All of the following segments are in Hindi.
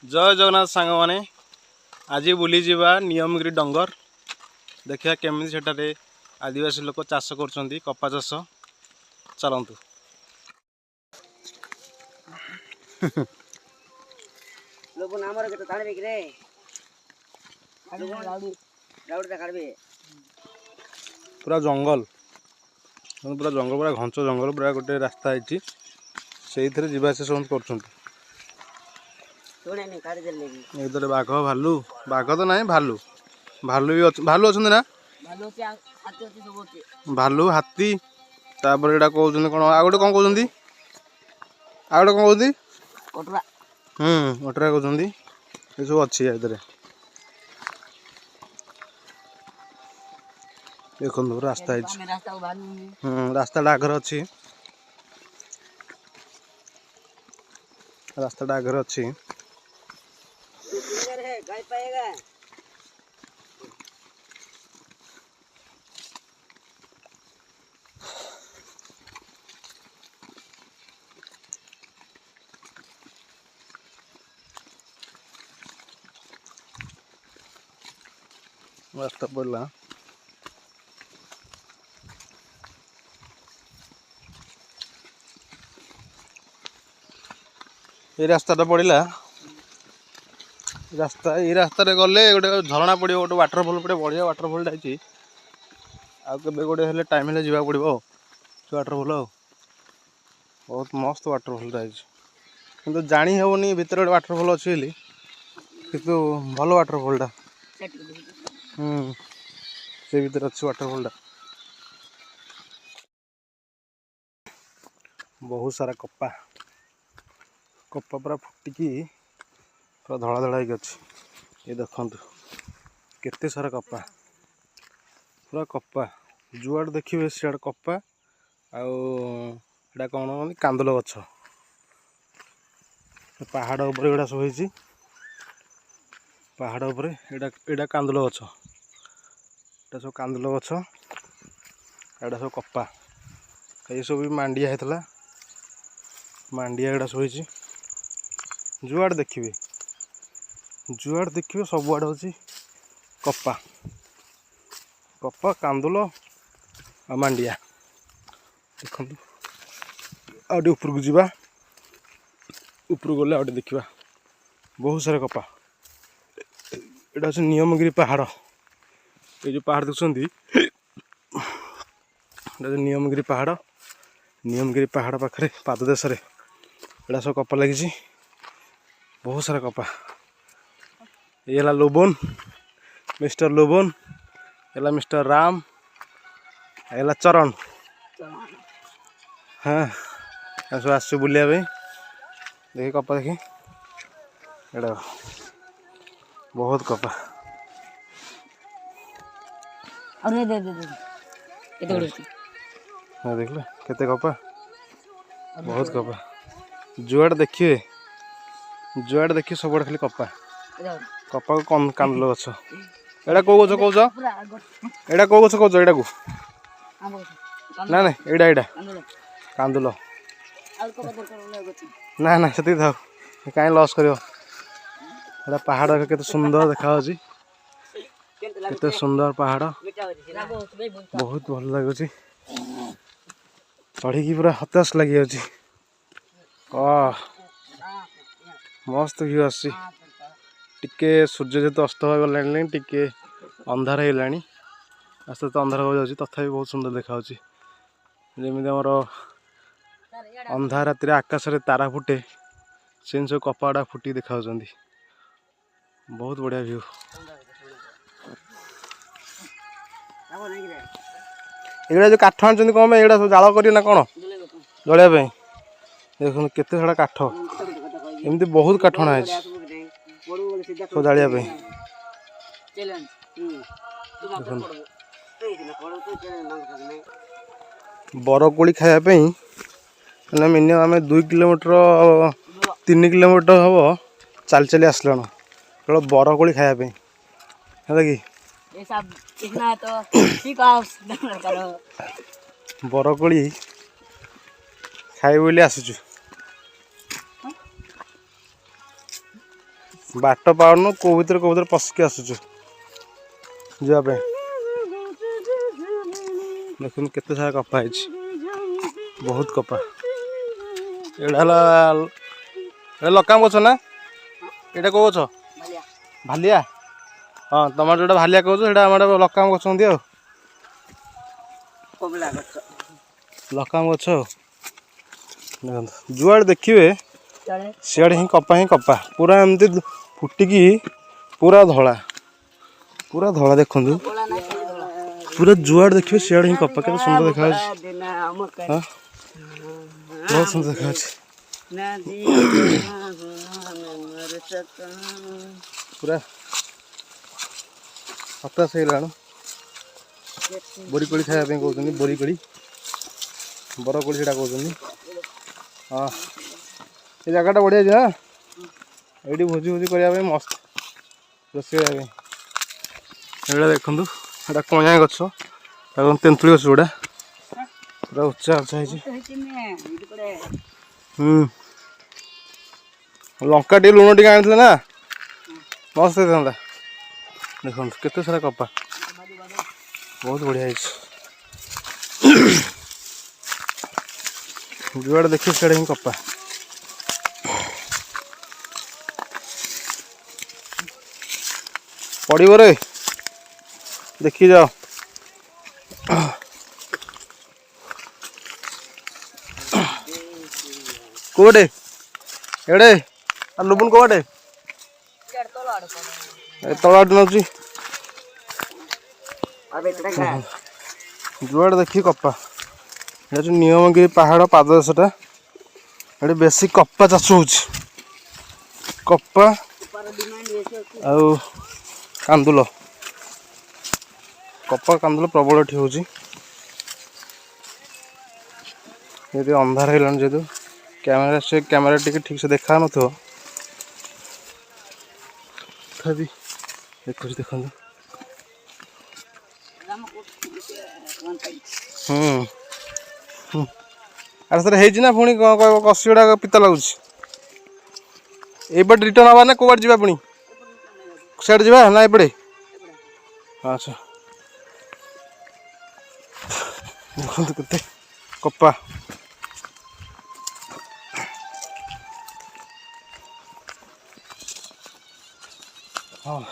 जय जगन्नाथ सांग माने आज बुली जावा नियमगिरी डंगर देखिया केमी सेठारे आदिवासी लोक चाष कर कपा चाष चलतु पूरा जंगल पूरा घंच जंगल पूरा गोटे रास्ता है से जीवास सब कर बाघ भालू बाघ तो ना भालू भालू भी भालू अच्छा ना भालू हाथी तापर एटा कहते कौन आ गए कौन कहते आ गए कौन कहते अटरा कहते ये सब अच्छी देखो रास्ता रास्ता आगर अच्छी रास्ता आगर अच्छी रास्ता पड़ला ये रास्ता पड़ला रास्ता ये रास्ता गले गोटे झरणा पड़ो गोटे वाटरफल पड़े बढ़िया वाटरफल जाइए आगे गोटे टाइम हेल्ले जावाक पड़ो वाटरफल बहुत मस्त वाटरफल जाइए जानी हेनी भितर गोटे वाटरफल अच्छी किंतु भल वाटरफलटा से भीतर अच्छी वाटरफलटा बहुत सारा कपा कपा पूरा फुटिकी पूरा धड़ा धड़ा अच्छी ये देखु केते सारा कपा पूरा कपा जुआड़ देखिए सियाड़ कपा आटा कौन कांदुल गछ पहाड़ उपर एगुड़ा सब होती पहाड़ उपर एटा कांदुल गछ एटा सब कांदुल गछ एटा सब कपा ये सब भी मांडिया होता मांडिया एगुड़ा सब होती जुआड़ देखिए सबुआड़े हूँ कपा कपा कांदुल आ मांडिया देखो आउटे उपरକୁ ଯିବା उपरକୁ गले आउटे देखा बहुत सारा कपा एटा हूँ नियमगिरी पहाड़ ये जो पहाड़ देखते नियमगिरी पहाड़ पाखे पाददेश एटा सब कपा लगी बहुत सारा कपा ये लोबन मिस्टर लोबन ये मिस्टर राम ये चरण हाँ सब आस बुलिया देखिए कपा देखी एटा बहुत कपा हाँ देख केते कपा बहुत कपा जुआड़ देखिए सब खाली कपा कपा को कांदुल गछ एटा कौ गछ कौच एटा कौ गछ कौच एटा को ना ना एटा एटा कांदुल ना ना से था कहीं लॉस कर पहाड़ केते सुंदर देखा केते सुंदर पहाड़ बहुत भल लगुच चढ़ी पूरा हताश लगी मस्त व्यू आसी टिके सूर्य जेहतु अस्त हो गलानी टिके अंधार होगा आस्ते आस्ते अंधार हो जाए तथा बहुत सुंदर देखा जमी आमर अंधार राति आकाश रे तारा फुटे से सब कपड़ा फुटी देखा बहुत बढ़िया व्यू एगुड़ा जो काठ आनी कौन एगुड़ा सब जाल कर कौन जलिया देख केते सारा काठ एमती बहुत काठ अଣା सब जालिया बरकोड़ी खायापी मिनिमम आम 2 किलोमीटर 3 किलोमीटर हम चल चली आसलाण केवल बरकोड़ी खायापी है कि बरकोड़ी खाई बोली आसुचु बाट पाउनु को भीतर पशिकी आसुचु जापे देखुन केते सारा कपा है बहुत कपा एड़ा लकाम गछ ना एटा को गछ भालिया हाँ तुम जो भालिया कहो आम लकाम गछ लकाम गछ जुआड़े देखिए सियाड़े ही कपा पूरा एमती फुटिकी पूरा धला देखु पूरा जुआड़े देखिए सियाड़े ही कपा के सुंदर देखा बहुत सुंदर देखा पूरा हताश हो बोरी कोड़ी खाया कहते बोरी कोड़ी बरकोड़ी से कहते हाँ ये जगह बढ़िया है ये भोजी भोजी करने मस्त रोषे ये देखु ये कंया गछ तेंतुली गछ गुड़ा पूरा उच्चा लंका टे लुण टे आनी ना मस्त होता देखो केते सारा कपा बहुत बढ़िया जुआड़े देखिए सियाड़े ही कपा पड़ो रे देखी जाओ कोटे एड़े लुबुन कोटे तला नौची जुआड़े देखिए कपा ये जो नियमगिरी पहाड़ पाददेशटा ये बेसी कपा चाष हो कपा आउ कांदुल कपा कांदुल प्रबल एटी हो अंधार है जेहतु कैमेरा टी ठीक से देखा न तथापि देखो देखो अरे सर है पुणी कसी गुड़ा पिता लगुच एपटे रिटर्न हवा ना कौट जा पुणी सियाड़े जा ना एपटे अच्छा देखो केते कपा हाँ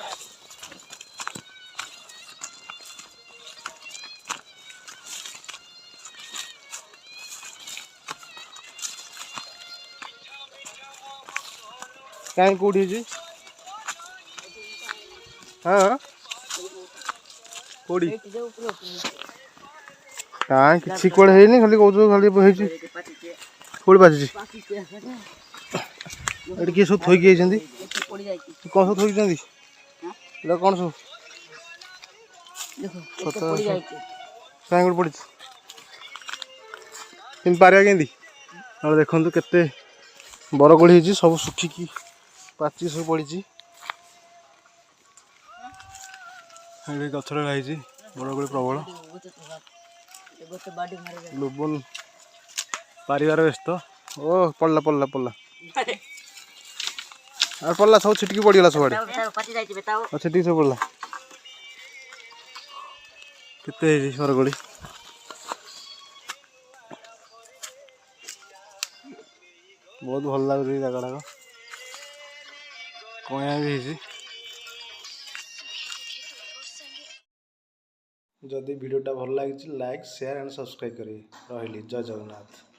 कहीं कौटी हाँ कौटी कहीं किसी कड़े है खाली कौन खाली कौटी पाची ये किए सब थोक कौन सब थोक कौन सब कहीं पड़ी पारिया केमी देखु केते बरकोड़ी सब सुखिकी पाची सब पड़ी गछ लगी बरकोड़ी प्रबल लुबुन पारिबार व्यस्त ओ पड़ला पड़ला पड़ला और पड़ला सब छिटकी पड़गला सब छिटकी सब पड़ला केते बरकोड़ी बहुत भल लगे जगह कया भी जदि वीडियोटा भल लगी लाइक शेयर एंड सब्सक्राइब करें रही जय जगन्नाथ।